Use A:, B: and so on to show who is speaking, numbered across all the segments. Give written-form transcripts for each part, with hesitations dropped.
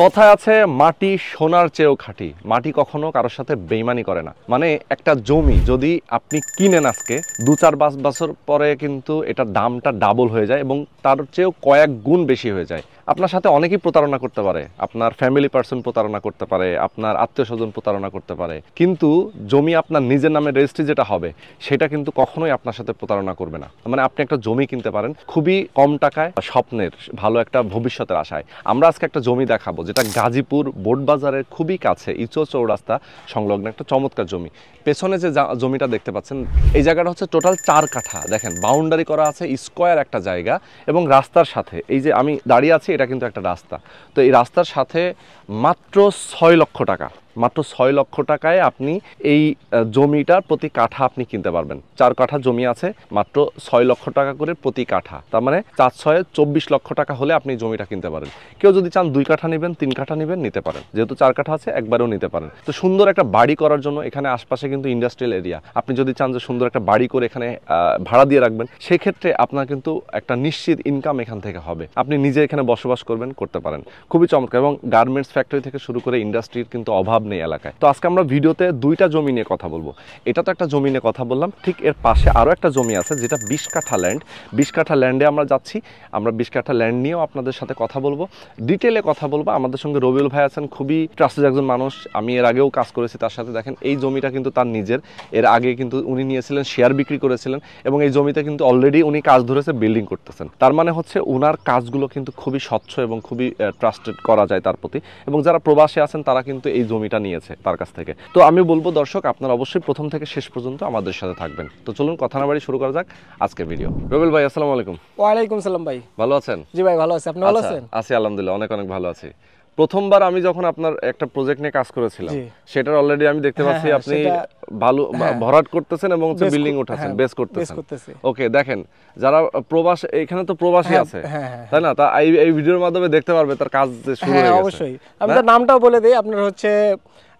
A: কথায় আছে মাটি সোনার চেয়েও খাঁটি। মাটি কখনো কারোর সাথে বেইমানি করে না। মানে একটা জমি যদি আপনি কিনেন আজকে 2-4 বছর পরে কিন্তু এটার দামটা ডাবল হয়ে যায় এবং তার চেয়েও কয়েক গুণ বেশি হয়ে যায়। আপনার সাথে অনেকেই প্রতারণা করতে পারে, আপনার ফ্যামিলি পার্সন প্রতারণা করতে পারে, আপনার আত্মীয় স্বজন প্রতারণা করতে পারে, কিন্তু জমি আপনার নিজের নামে রেজিস্ট্রি যেটা হবে সেটা কিন্তু কখনোই আপনার সাথে প্রতারণা করবে না। মানে আপনি একটা জমি কিনতে পারেন খুবই কম টাকায়, স্বপ্নের ভালো একটা ভবিষ্যতের আশায়। আমরা আজকে একটা জমি দেখাবো যেটা গাজীপুর বোট বাজারের খুবই কাছে, ইচো চৌরাস্তা সংলগ্ন একটা চমৎকার জমি। পেছনে যে জমিটা দেখতে পাচ্ছেন এই জায়গাটা হচ্ছে টোটাল 4 কাঠা। দেখেন বাউন্ডারি করা আছে, স্কোয়ার একটা জায়গা এবং রাস্তার সাথে এই যে আমি দাঁড়িয়ে আছি এটা কিন্তু একটা রাস্তা। তো এই রাস্তার সাথে মাত্র 6 লক্ষ টাকা, মাত্র 6 লক্ষ টাকায় আপনি এই জমিটার প্রতি কাঠা আপনি কিনতে পারবেন। 4 কাঠা জমি আছে, মাত্র 6 লক্ষ টাকা করে প্রতি কাঠা। তার মানে 4-6 24 লক্ষ টাকা হলে আপনি জমিটা কিনতে পারেন। কেউ যদি চান 2 কাঠা নেবেন, 3 কাঠা নেবেন, নিতে পারেন। যেহেতু 4 কাঠা আছে একবারেও নিতে পারেন। তো সুন্দর একটা বাড়ি করার জন্য এখানে আশপাশে কিন্তু ইন্ডাস্ট্রিয়াল এরিয়া, আপনি যদি চান যে সুন্দর একটা বাড়ি করে এখানে ভাড়া দিয়ে রাখবেন, সেক্ষেত্রে আপনার কিন্তু একটা নিশ্চিত ইনকাম এখান থেকে হবে। আপনি নিজে এখানে বসবাস করবেন, করতে পারেন। খুবই চমৎকার। এবং গার্মেন্টস ফ্যাক্টরি থেকে শুরু করে ইন্ডাস্ট্রির কিন্তু অভাব নেই এলাকায়। তো আজকে আমরা ভিডিওতে 2টা জমি নিয়ে কথা বলবো। এটা তো একটা জমি নিয়ে কথা বললাম, ঠিক এর পাশে আরও একটা জমি আছে যেটা 20 কাঠা ল্যান্ড। 20 কাঠা ল্যান্ডে আমরা যাচ্ছি, আমরা 20 কাঠা ল্যান্ড নিয়েও আপনাদের সাথে কথা বলবো, ডিটেলে কথা বলবো। আমাদের সঙ্গে রবিউল ভাই আছেন, খুবই ট্রাস্টেড একজন মানুষ। আমি এর আগেও কাজ করেছি তার সাথে। দেখেন এই জমিটা কিন্তু তার নিজের, এর আগে কিন্তু উনি নিয়েছিলেন, শেয়ার বিক্রি করেছিলেন এবং এই জমিতে কিন্তু অলরেডি উনি কাজ ধরেছে, বিল্ডিং করতেছেন। তার মানে হচ্ছে ওনার কাজগুলো কিন্তু খুবই স্বচ্ছ এবং খুবই ট্রাস্টেড করা যায় তার প্রতি। এবং যারা প্রবাসী আছেন তারা কিন্তু এই জমিটা নিয়েছে তার কাছ থেকে। তো আমি বলবো দর্শক আপনারা অবশ্যই প্রথম থেকে শেষ পর্যন্ত আমাদের সাথে থাকবেন। তো চলুন কথা না বাড়ি শুরু করা যাক আজকের ভিডিও। রবিউল ভাই আসসালামু আলাইকুম।
B: ওয়ালাইকুম সালাম ভাই,
A: ভালো আছেন?
B: জি ভাই ভালো আছি, আপনি ভালো আছেন?
A: আছি আলহামদুলিল্লাহ, অনেক অনেক ভালো আছি। প্রথমবার আমি যখন আপনার একটা প্রজেক্ট নিয়ে কাজ করেছিলাম সেটার অলরেডি আমি দেখতে পাচ্ছি আপনি ভালো ভরাট করতেছেন এবং বিল্ডিং উঠাচ্ছেন, বেস করতেছেন। ওকে, দেখেন যারা প্রবাস, এখানে তো প্রবাসী আছে তাই না, তা এই ভিডিওর মাধ্যমে দেখতে পারবে তার কাজ শুরু হয়ে গেছে।
B: অবশ্যই আমি তার নামটাও বলে দেই, আপনার হচ্ছে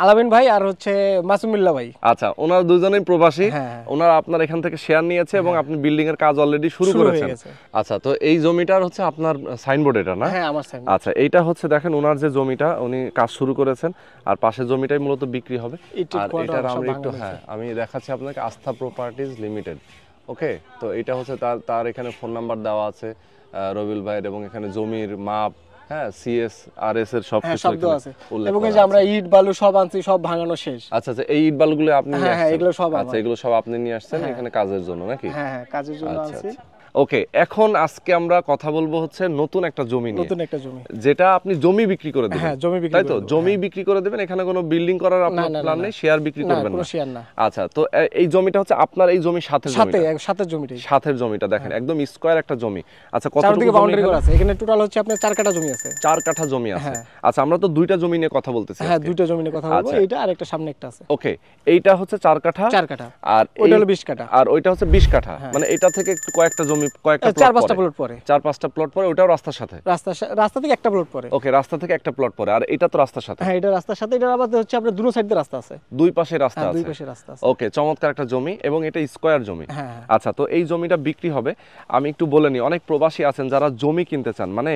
B: আলামিন ভাই আর হচ্ছে মাসুমুল্লাহ ভাই।
A: আচ্ছা, ওনারা দুজনেই প্রবাসী, ওনারা আপনার এখান থেকে শেয়ার নিয়েছে এবং আপনি বিল্ডিং এর কাজ অলরেডি শুরু করেছেন। আচ্ছা, তো এই জমিটার হচ্ছে আপনার সাইনবোর্ড এটা না?
B: হ্যাঁ, আমার সাইনবোর্ড।
A: আচ্ছা, এইটা হচ্ছে দেখেন ওনার যে জমিটা উনি কাজ শুরু করেছেন আর পাশের জমিটাই মূলত বিক্রি হবে। আর এটার আমরা একটু আমি দেখাচ্ছি আপনাকে, আস্থা প্রপার্টিজ লিমিটেড। ওকে, তো এটা হচ্ছে তার এখানে ফোন নাম্বার দেওয়া আছে রবিউল ভাইয়ের এবং এখানে জমির মাপ, হ্যাঁ, CSRS এর সব কিছু আছে
B: এবং এই যে আমরা ইট বালু সব আনছি, সব ভাঙানো শেষ।
A: আচ্ছা আচ্ছা, এই ইট বালুগুলো আপনি নিয়ে আসছেন?
B: হ্যাঁ, এগুলো সব।
A: আচ্ছা, এগুলো সব আপনি নিয়ে আসছেন এখানে কাজের জন্য নাকি?
B: হ্যাঁ হ্যাঁ, কাজের জন্য আনছি।
A: ওকে, এখন আজকে আমরা কথা বলবো হচ্ছে নতুন একটা জমি নিয়ে।
B: নতুন একটা জমি
A: যেটা আপনি জমি বিক্রি করে দিবেন।
B: হ্যাঁ, জমি বিক্রি,
A: তাই তো? জমি বিক্রি করে দিবেন, এখানে কোনো বিল্ডিং করার আপনার প্ল্যান নেই, শেয়ার বিক্রি করবেন না?
B: কোনো শেয়ার না।
A: আচ্ছা, তো এই জমিটা হচ্ছে আপনার এই জমির সাথে
B: জমিটা,
A: সাথের জমিটা দেখেন একদম স্কয়ার একটা জমি। আচ্ছা, কতটুকু
B: বাউন্ডারি করা আছে? এখানে টোটাল হচ্ছে আপনার 4 কাঠা জমি আছে।
A: 4 কাঠা জমি আছে। আচ্ছা, আমরা তো 2টা জমি নিয়ে কথা বলতেছি।
B: হ্যাঁ, 2টা জমি নিয়ে কথা বলবো, এইটা আর একটা সামনে একটা আছে।
A: ওকে, এইটা হচ্ছে 4 কাঠা, আর
B: ওইটা হলো 20 কাঠা,
A: আর ওইটা হচ্ছে 20 কাঠা। মানে এটা থেকে একটু কয়েকটা জমি, কয়েকটা
B: 4-5টা প্লট পরে,
A: 4-5টা প্লট পরে, ওটাও রাস্তার সাথে?
B: রাস্তা থেকে একটা প্লট পরে।
A: ওকে, রাস্তা থেকে একটা প্লট পরে, আর এটা তো রাস্তার সাথে?
B: হ্যাঁ, এটা রাস্তার সাথে। এটা আবার হচ্ছে আপনার দুটো সাইড দিয়ে রাস্তা আছে,
A: দুই পাশে রাস্তা আছে।
B: দুই পাশে রাস্তা আছে।
A: ওকে, চমৎকার একটা জমি এবং এটা স্কয়ার জমি। আচ্ছা, তো এই জমিটা বিক্রি হবে। আমি একটু বলে নিই, অনেক প্রবাসী আছেন যারা জমি কিনতে চান, মানে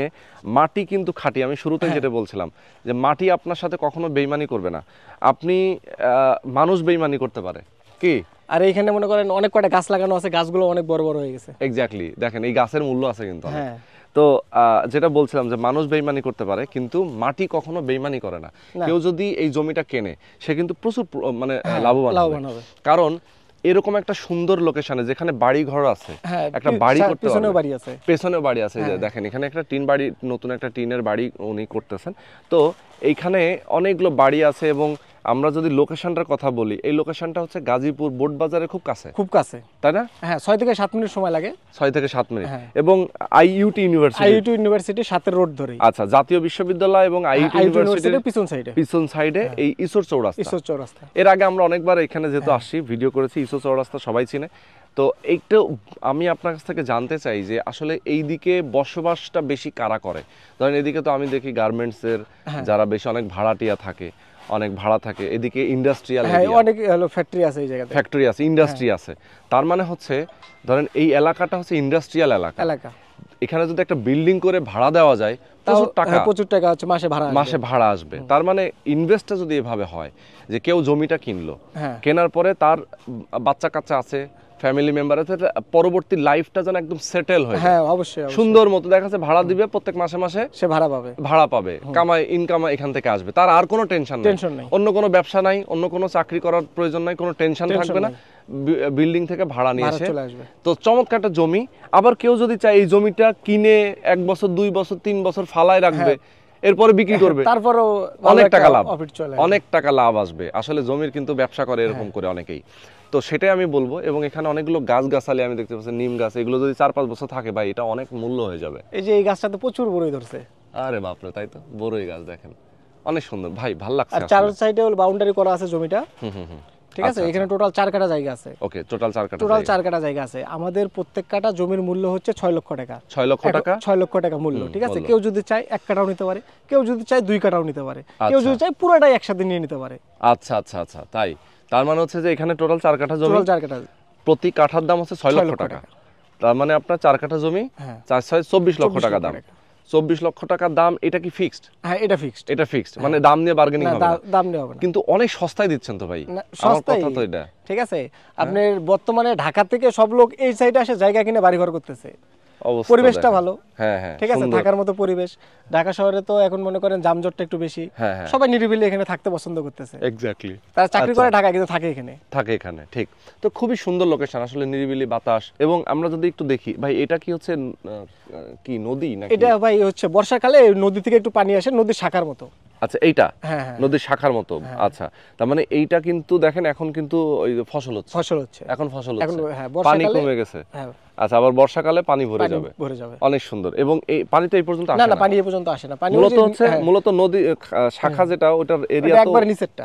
A: মাটি কিন্তু খাঁটি। আমি শুরুতেই যেটা বলছিলাম যে মাটি আপনার সাথে কখনো বেইমানি করবে না। আপনি মানুষ বেইমানি করতে পারে কি?
B: আর এইখানে মনে করেন অনেক কয়টা গাছ লাগানো আছে, গাছগুলো অনেক বড় বড় হয়ে গেছে।
A: এক্স্যাক্টলি, দেখেন এই গাছের মূল্য আছে কিন্তু। তো যেটা বলছিলাম যে মানুষ বেইমানি করতে পারে কিন্তু মাটি কখনো বেইমানি করে না। কেউ যদি এই জমিটা কেনে সে কিন্তু প্রচুর মানে লাভবান হবে, কারণ এরকম একটা সুন্দর লোকেশনে যেখানে বাড়ি ঘর আছে, একটা বাড়ি করতে পারবে, পেছনেও বাড়ি আছে। যে দেখেন এখানে একটা টিন বাড়ি, নতুন একটা টিনের বাড়ি উনি করতেছেন। তো এইখানে অনেকগুলো বাড়ি আছে এবং আমরা যদি লোকেশনটার কথা বলি, এই লোকেশনটা হচ্ছে গাজীপুর বোট বাজারের খুব কাছে, তাই না?
B: হ্যাঁ, 6 থেকে 7 মিনিট সময় লাগে।
A: 6 থেকে 7 মিনিট। এবং আইইউটি ইউনিভার্সিটি
B: সাথের রোড ধরে।
A: আচ্ছা, জাতীয় বিশ্ববিদ্যালয় এবং আইইউটি ইউনিভার্সিটির পিছন সাইডে এই ইসোর চৌরাস্তা। এর আগে আমরা অনেকবার এখানে যেহেতু আসছি, ভিডিও করেছি, ইসোর চৌরাস্তা সবাই চিনে। তো এইটা আমি আপনার কাছ থেকে জানতে চাই যে আসলে এই দিকে বসবাসটা বেশি কারা করে? ধরেন এদিকে তো আমি দেখি গার্মেন্টসের যারা বেশি, অনেক ভাড়াটিয়া থাকে, অনেক ভাড়া থাকে। এদিকে ইন্ডাস্ট্রিয়াল এরিয়া,
B: অনেক ফ্যাক্টরি আছে, এই জায়গাতে
A: ফ্যাক্টরি আছে, ইন্ডাস্ট্রি আছে। তার মানে হচ্ছে ধরেন এই এলাকাটা হচ্ছে ইন্ডাস্ট্রিয়াল এলাকা। এখানে যদি একটা বিল্ডিং করে ভাড়া দেওয়া যায়
B: প্রচুর টাকা হচ্ছে মাসে ভাড়া
A: আসবে। তার মানে ইনভেস্টটা যদি এভাবে হয় যে কেউ জমিটা কিনলো, কেনার পরে তার বাচ্চা কাচ্চা আছে, ফ্যামিলি মেম্বার আছে, পরবর্তী লাইফটা যেন একদম সেটেল হয়ে যায়,
B: অবশ্যই
A: সুন্দর মতো দেখা যাচ্ছে ভাড়া দিবে, প্রত্যেক মাসে মাসে
B: সে ভাড়া পাবে,
A: ইনকাম এখান থেকে আসবে, তার আর কোনো টেনশন নেই, অন্য কোনো ব্যবসা নাই, অন্য কোনো চাকরি করার প্রয়োজন নাই, কোনো টেনশন থাকবে না, বিল্ডিং থেকে ভাড়া নিয়ে এসে তো চমৎকার একটা জমি। আবার কেউ যদি চায় এই জমিটা কিনে 1 বছর 2 বছর 3 বছর ফালায় রাখবে, এরপরে বিক্রি করবে,
B: তারপরও
A: অনেক টাকা লাভ আসবে। আসলে জমির কিন্তু ব্যবসা করে এরকম করে অনেকেই। তো সেটাই আমি বলবো। এবং এখানে অনেকগুলো গাছগাছালি আমি দেখতে পাচ্ছি, নিম গাছ, এগুলো যদি 4-5 বছর থাকে ভাই, এটা অনেক মূল্য হয়ে যাবে।
B: এই যে এই গাছটাতে প্রচুর বড়ই ধরছে,
A: আরে বাপরে, তাই তো, বড়ই গাছ দেখেন, অনেক সুন্দর ভাই, ভালো লাগছে।
B: আর চার সাইডে বাউন্ডারি করা আছে জমিটা, ঠিক আছে। এখানে টোটাল 4 কাঠা জায়গা আছে,
A: ওকে, টোটাল 4
B: কাঠা জায়গা আছে। আমাদের প্রত্যেক কাঠা জমির মূল্য হচ্ছে 6 লক্ষ টাকা।
A: 6 লক্ষ টাকা
B: মূল্য, ঠিক আছে। কেউ যদি চায় 1 কাঠাও নিতে পারে, কেউ যদি চায় 2 কাঠাও নিতে পারে, কেউ যদি চায় পুরোটাই একসাথে নিয়ে নিতে পারে।
A: আচ্ছা আচ্ছা আচ্ছা, তাই। তার মানে হচ্ছে যে এখানে টোটাল 4 কাঠা জমি, প্রতি কাঠার দাম হচ্ছে 6 লক্ষ টাকা। তার মানে আপনার 4 কাঠা জমি, 4-6 24 লক্ষ টাকা দাম। 24 লক্ষ টাকার দাম। এটা কি ফিক্সড?
B: হ্যাঁ, এটা ফিক্সড,
A: মানে দাম নিয়ে বার্গেনিং হবে না,
B: দাম নিয়ে হবে না।
A: কিন্তু অনেক সস্তায় দিচ্ছেন তো ভাই, আমার কথা তো এটা,
B: ঠিক আছে। আপনার বর্তমানে ঢাকা থেকে সব লোক এই সাইডে আসে জায়গা কিনে বাড়িঘর করতেছে, পরিবেশটা ভালো, ঠিক আছে, থাকার মতো পরিবেশ। ঢাকা শহরে তো এখন মনে করেন যানজটটা একটু বেশি, সবাই নিরিবিলি এখানে থাকতে পছন্দ করতেছে।
A: এক্স্যাক্টলি,
B: তারা চাকরি করে ঢাকা, কিন্তু থাকে এখানে,
A: ঠিক। তো খুবই সুন্দর লোকেশন, আসলে নিরিবিলি বাতাস। এবং আমরা যদি একটু দেখি ভাই, এটা কি হচ্ছে, কি নদী নাকি?
B: এটা ভাই হচ্ছে বর্ষাকালে নদী থেকে একটু পানি আসে, নদীর শাখার মতো।
A: আচ্ছা, এইটা নদীর শাখার মতো। আচ্ছা, তার মানে এইটা কিন্তু দেখেন এখন কিন্তু ওই ফসল হচ্ছে, এখন ফসল হচ্ছে, পানি কমে গেছে। আচ্ছা, আবার বর্ষাকালে পানি ভরে যাবে, অনেক সুন্দর। এবং এই পানি তো এই পর্যন্ত আসে না,
B: পানি এই পর্যন্ত আসে না, পানি
A: মূলত নদী শাখা যেটা, ওটার এরিয়া তো একবার নিচেরটা,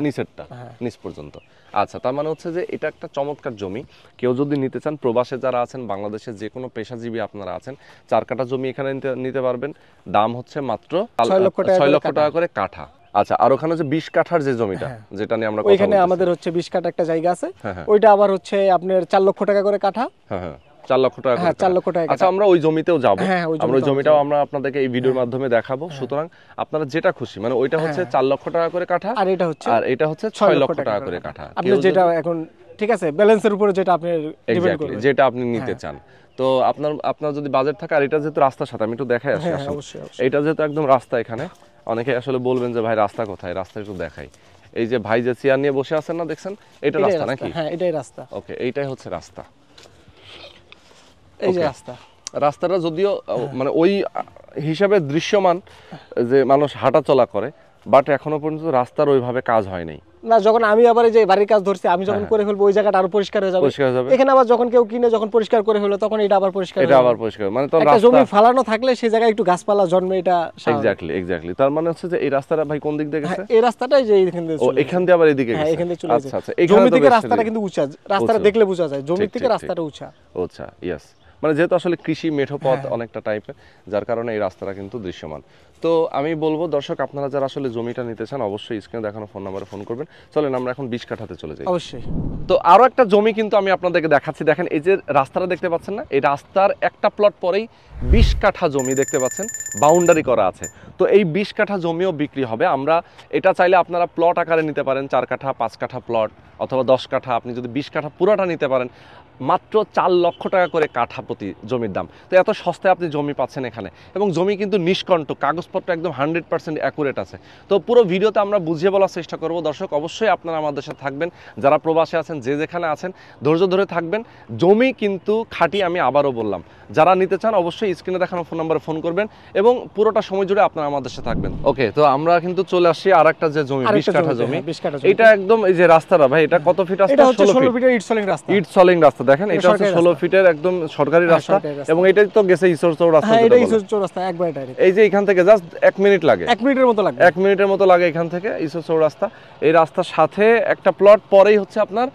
A: নিচ পর্যন্ত। আচ্ছা, তার মানে হচ্ছে যে এটা একটা চমৎকার জমি। কেউ যদি নিতে চান, প্রবাসে যারা আছেন, বাংলাদেশে যে কোনো পেশাজীবী আপনারা আছেন, 4 কাঠা জমি এখানে নিতে পারবেন। দাম হচ্ছে মাত্র 6 লক্ষ টাকা করে কাঠা। আচ্ছা, আর ওখানে যে 20 কাঠার যে জমিটা, যেটা নিয়ে আমরা কথা বলছি,
B: ওইখানে আমাদের হচ্ছে 20 কাঠা একটা জায়গা আছে, ওইটা আবার হচ্ছে আপনার 4 লক্ষ টাকা করে কাঠা।
A: 4 লক্ষ টাকা।
B: 4 লক্ষ টাকা।
A: আচ্ছা, আমরা ওই জমিতেও যাব, আমরা ওই জমিটাও আমরা আপনাদেরকে এই ভিডিওর মাধ্যমে দেখাবো। সুতরাং আপনারা যেটা খুশি, মানে ওইটা হচ্ছে 4 লক্ষ টাকা করে কাঠা, আর এটা হচ্ছে 6 লক্ষ টাকা করে কাঠা।
B: আপনি যেটা এখন, ঠিক আছে, ব্যালেন্সের উপরে যেটা আপনি ডিপেন্ড করবে,
A: যেটা আপনি নিতে চান। তো আপনার যদি বাজেট থাকে, আর এটা যেহেতু রাস্তার সাথে, আমি একটু দেখাই আসি। এটা যেহেতু একদম রাস্তা, এখানে অনেকে আসলে বলবেন যে ভাই রাস্তা কোথায়, রাস্তা একটু দেখাই। এই যে ভাই যে চেয়ার নিয়ে বসে আছেন না, দেখছেন, এটা রাস্তা নাকি?
B: হ্যাঁ, এটাই রাস্তা।
A: ওকে, এইটাই হচ্ছে রাস্তা,
B: এই যে
A: রাস্তাটা যদিও মানে ওই হিসাবে দৃশ্যমান যে মানুষ হাঁটা চলা করে, বাট এখনো পর্যন্ত রাস্তার ওইভাবে কাজ হয় নাই।
B: না, যখন আমি আবার এই যে বাড়ির কাজ ধরছি, আমি যখন করে ফেলবো, ওই জায়গাটা আরো পরিষ্কার হয়ে যাবে। এখানে আবার যখন কেউ কিনে যখন পরিষ্কার করে ফেললো, তখন এটা আবার পরিষ্কার,
A: মানে তো
B: একটা জমি ফালানো থাকলে সেই জায়গায় একটু গাছপালা জন্মে, এটা
A: এক্স্যাক্টলি। তার মানে হচ্ছে যে এই রাস্তাটা ভাই কোন দিক দিয়ে গেছে?
B: এই রাস্তাটাই যে এখান দিয়ে,
A: এখান দিয়ে আবার এদিকে গেছে।
B: এখান দিয়ে চলে গেছে। আচ্ছা, জমি থেকে রাস্তাটা কিন্তু উঁচা, রাস্তাটা দেখলে বোঝা যায় জমি থেকে রাস্তাটা উঁচা।
A: আচ্ছা, ইয়েস, মানে যেহেতু আসলে কৃষি মেঠো পথ অনেকটা টাইপের, যার কারণে এই রাস্তাটা কিন্তু দৃশ্যমান। তো আমি বলবো দর্শক, আপনারা যারা আসলে জমিটা নিতে চান, অবশ্যই স্ক্রিনে দেখানো ফোন নাম্বারে ফোন করবেন। চলেন আমরা এখন 20 কাঠাতে চলে যাই।
B: অবশ্যই।
A: তো আরো একটা জমি কিন্তু আমি আপনাদেরকে দেখাচ্ছি। দেখেন, এই যে রাস্তাটা দেখতে পাচ্ছেন না, এই রাস্তার একটা প্লট পরেই 20 কাঠা জমি দেখতে পাচ্ছেন, বাউন্ডারি করা আছে। তো এই 20 কাঠা জমিও বিক্রি হবে। আমরা এটা চাইলে আপনারা প্লট আকারে নিতে পারেন, 4 কাঠা 5 কাঠা প্লট, অথবা 10 কাঠা। আপনি যদি 20 কাঠা পুরোটা নিতে পারেন, মাত্র 4 লক্ষ টাকা করে কাঠা প্রতি জমির দাম। তো এত সস্তায় আপনি জমি পাচ্ছেন এখানে, এবং জমি কিন্তু নিষ্কণ্ঠ, কাগজপত্র একদম 100% অ্যাকুরেট আছে। তো পুরো ভিডিওতে আমরা বুঝিয়ে বলার চেষ্টা করব। দর্শক, অবশ্যই আপনারা আমাদের সাথে থাকবেন, যারা প্রবাসে আছেন, যে যেখানে আছেন, ধৈর্য ধরে থাকবেন। জমি কিন্তু খাঁটি, আমি আবারও বললাম, যারা নিতে চান অবশ্যই স্ক্রিনে দেখানো ফোন নাম্বারে ফোন করবেন, এবং পুরোটা সময় জুড়ে আপনারা আমাদের সাথে থাকবেন। ওকে, তো আমরা কিন্তু চলে আসছি আর একটা যে জমি, 20 কাঠা জমি। এটা একদম এই যে রাস্তাটা ভাই, এটা কত ফিট রাস্তা?
B: 16 ফিটের ইট সলিং রাস্তা।
A: ইট সলিং রাস্তা, দেখেন, এটা হচ্ছে 16 ফিটের একদম সরকারি রাস্তা, এবং এটাই তো গেছে ঈশ্বরচৌর রাস্তা।
B: হ্যাঁ, এটা ঈশ্বরচৌর রাস্তা, একবারে ডাইরেক্ট।
A: এই যে এখান থেকে জাস্ট 1 মিনিট লাগে,
B: 1 মিনিটের মতো লাগে,
A: 1 মিনিটের মতো লাগে এখান থেকে ঈশ্বরচৌর রাস্তা। এই রাস্তার সাথে একটা প্লট পরেই হচ্ছে আপনার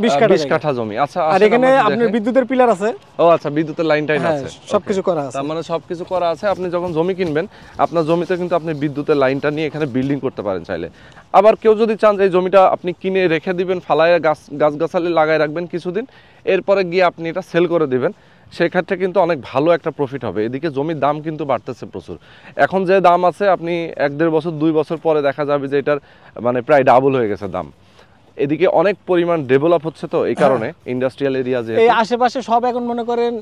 A: 20 কাঠা জমি। আচ্ছা,
B: আর এখানে আপনার বিদ্যুতের পিলার আছে।
A: ও আচ্ছা, বিদ্যুতের লাইন আছে,
B: সবকিছু করা আছে।
A: তার মানে সবকিছু করা আছে। আপনি যখন জমি কিনবেন, আপনার জমিতে কিন্তু আপনি বিদ্যুতের লাইনটা নিয়ে এখানে বিল্ডিং করতে পারেন চাইলে। আবার কেউ যদি চান যে এই জমিটা আপনি কিনে রেখে দিবেন, ফালায় গাছগাছালি লাগায় রাখবেন কিছুদিন, এরপরে গিয়ে আপনি এটা সেল করে দিবেন, সেক্ষেত্রে কিন্তু অনেক ভালো একটা প্রফিট হবে। এদিকে জমির দাম কিন্তু বাড়তেছে প্রচুর। এখন যে দাম আছে আপনি 1-1.5 বছর 2 বছর পরে দেখা যাবে যে এটার মানে প্রায় ডাবল হয়ে গেছে দাম। এদিকে অনেক পরিমাণ ডেভেলপ হচ্ছে, তো এই কারণে ইন্ডাস্ট্রিয়াল এরিয়া যে
B: এই আশেপাশে সব এখন মনে করেন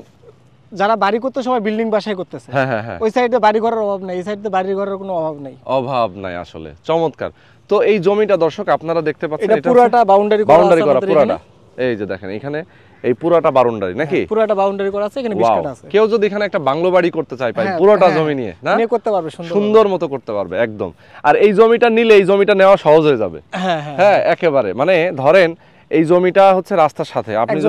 B: যারা বাড়ি করতে সবাই বিল্ডিং বাসায় করতেছে।
A: হ্যাঁ,
B: ওই সাইডে বাড়ি ঘরের অভাব নাই, এই সাইডে বাড়ি ঘরের কোনো অভাব নাই
A: আসলে চমৎকার। তো এই জমিটা দর্শক আপনারা দেখতে পাচ্ছেন,
B: এটা পুরোটা বাউন্ডারি
A: করা পুরোটা। এই যে দেখেন এখানে এই পুরোটা বাউন্ডারি নাকি?
B: পুরোটা বাউন্ডারি করা আছে, এখানে 20 কাঠা আছে।
A: কেউ যদি এখানে একটা বাংলো বাড়ি করতে চায় পায় পুরোটা জমি নিয়ে না
B: নিয়ে করতে পারবে,
A: সুন্দর মতো করতে পারবে একদম। আর এই জমিটা নিলে এই জমিটা নেওয়া সহজ হয়ে যাবে। হ্যাঁ একেবারে, মানে ধরেন এই জমিটা হচ্ছে রাস্তার সাথে, আপনি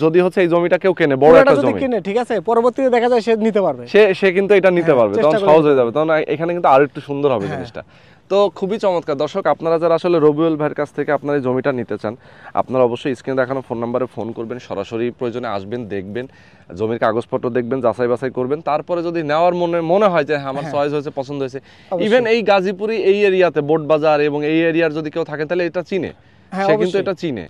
A: যদি হচ্ছে এই জমিটা কেউ কেনে, বড় একটা জমি
B: কিনে, ঠিক আছে, পরবর্তীতে দেখা যায় সে নিতে পারবে,
A: সে কিন্তু এটা নিতে পারবে, তখন সহজ হয়ে যাবে, তখন এখানে কিন্তু আরো একটু সুন্দর হবে জিনিসটা। তো খুবই চমৎকার দর্শক, আপনারা যারা আসলে রবিউল ভাইয়ের কাছ থেকে আপনারা এই জমিটা নিতে চান, আপনারা অবশ্যই স্ক্রিনে দেখানো ফোন নাম্বারে ফোন করবেন, সরাসরি প্রয়োজনে আসবেন, দেখবেন জমির কাগজপত্র দেখবেন, যাচাই বাছাই করবেন, তারপরে যদি নেওয়ার মনে হয় যে আমার চয়েস হয়েছে, পছন্দ হয়েছে, ইভেন এই গাজীপুরি এই এরিয়াতে বোট বাজার এবং এই এরিয়ার যদি কেউ থাকে তাহলে এটা চিনে, সে কিন্তু এটা চিনে,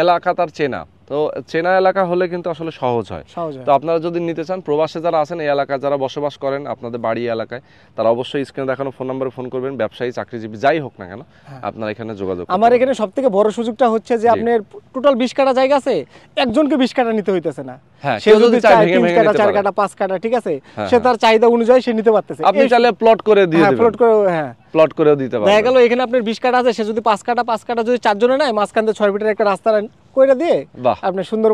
A: এলাকা তার চেনা, তো চেনা এলাকা হলে কিন্তু আসলে সহজ হয়। তো আপনারা যদি নিতে চান, প্রবাসে যারা আছেন, এই এলাকায় যারা বসবাস করেন, আপনাদের বাড়ি এলাকায়, তারা অবশ্যই স্ক্রিনে দেখানো ফোন নাম্বারে ফোন করবেন, ব্যবসায়ী চাকরিজীবী যাই হোক না কেন আপনারা এখানে যোগাযোগ করবেন।
B: আমার এখানে সবথেকে বড় সুযোগটা হচ্ছে যে আপনার টোটাল 20 কাঠা জায়গা আছে, একজনকে 20 কাঠা নিতে হইতেছে না, সে যদি চায় 3 কাঠা 4 কাঠা 5 কাঠা, ঠিক আছে, সে তার চাহিদা অনুযায়ী সে নিতে পারতেছে।
A: আপনি চাইলে প্লট করে দিয়ে দিবেন, প্লট করে দিতে পারবেন।
B: দেখা গেল এখানে আপনার 20 কাঠা আছে, সে যদি 5 কাঠা যদি 4 জনে নেয়, মাঝখান দিয়ে 6 ফিটের একটা রাস্তা কইরা দিয়ে আপনি সুন্দর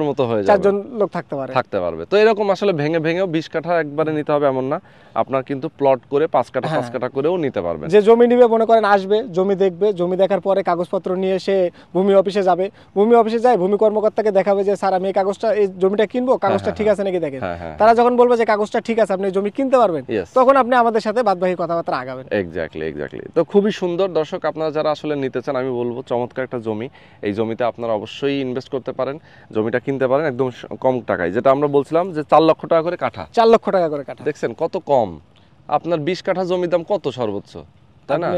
B: মতো হয়ে যাবে, 4 জন লোক থাকতে পারবে।
A: তো এরকম আসলে ভেঙেও 20 কাঠা একবারে নিতে হবে এমন না, আপনার কিন্তু প্লট করে 5 কাঠা করেও নিতে পারবেন।
B: যে জমি নিবে মনে করেন আসবে, জমি দেখবে, জমি দেখার পরে কাগজপত্র নিয়ে সে ভূমি অফিসে যাবে, ভূমি অফিসে যায় ভূমি কর্মকর্তাকে দেখাবে যে স্যার আমি এই জমিটা কিনবো, কাগজটা ঠিক আছে নাকি দেখেন। তারা যখন বলবে যে কাগজটা ঠিক আছে, আপনি জমি কিনতে পারবেন, তখন আপনি আমাদের সাথে বাদবাকি কথাবার্তা আগাবেন।
A: এক্স্যাক্টলি। তো খুবই সুন্দর দর্শক, আপনারা যারা আসলে নিতে চান, আমি বলবো চমৎকার একটা জমি, এই জমিতে আপনারা অবশ্যই ইনভেস্ট করতে পারেন, জমিটা কিনতে পারেন একদম কম টাকায়, যেটা আমরা বলছিলাম যে 4 লক্ষ টাকা করে কাঠা,
B: 4 লক্ষ টাকা করে কাঠা,
A: দেখছেন কত কম। আপনার 20 কাঠা জমির দাম কত সর্বোচ্চ, তাই না?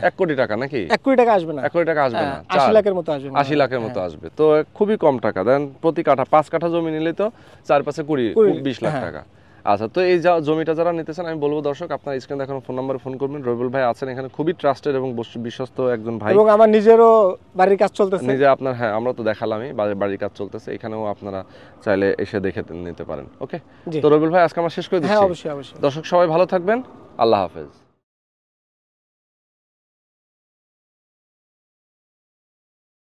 A: 1 কোটি টাকা নাকি?
B: 1 কোটি টাকা আসবে না,
A: 1 কোটি টাকা আসবে না,
B: 80 লাখের মতো আসবে,
A: 80 লাখের মতো আসবে। তো খুবই কম টাকা দেন প্রতি কাঠা। 5 কাঠা জমি নিলে তো 4-5 20 লাখ টাকা। আচ্ছা, তো এই জমিটা যারা নিতে চান, আমি বলবো দর্শক আপনারা স্ক্রিনে দেখানো ফোন নাম্বারে ফোন করবেন। রবিউল ভাই আছেন এখানে, খুবই ট্রাস্টেড এবং বিশ্বস্ত একজন ভাই,
B: এবং আমার নিজেরও বাড়ির কাজ চলতেছে,
A: নিজে আপনার আমরা তো দেখালামই বাড়ির কাজ চলতেছে, এখানেও আপনারা চাইলে এসে দেখে নিতে পারেন। ওকে, তো রবিউল ভাই আজকে আমরা শেষ করে দিচ্ছি।
B: অবশ্যই।
A: দর্শক সবাই ভালো থাকবেন, আল্লাহ হাফেজ।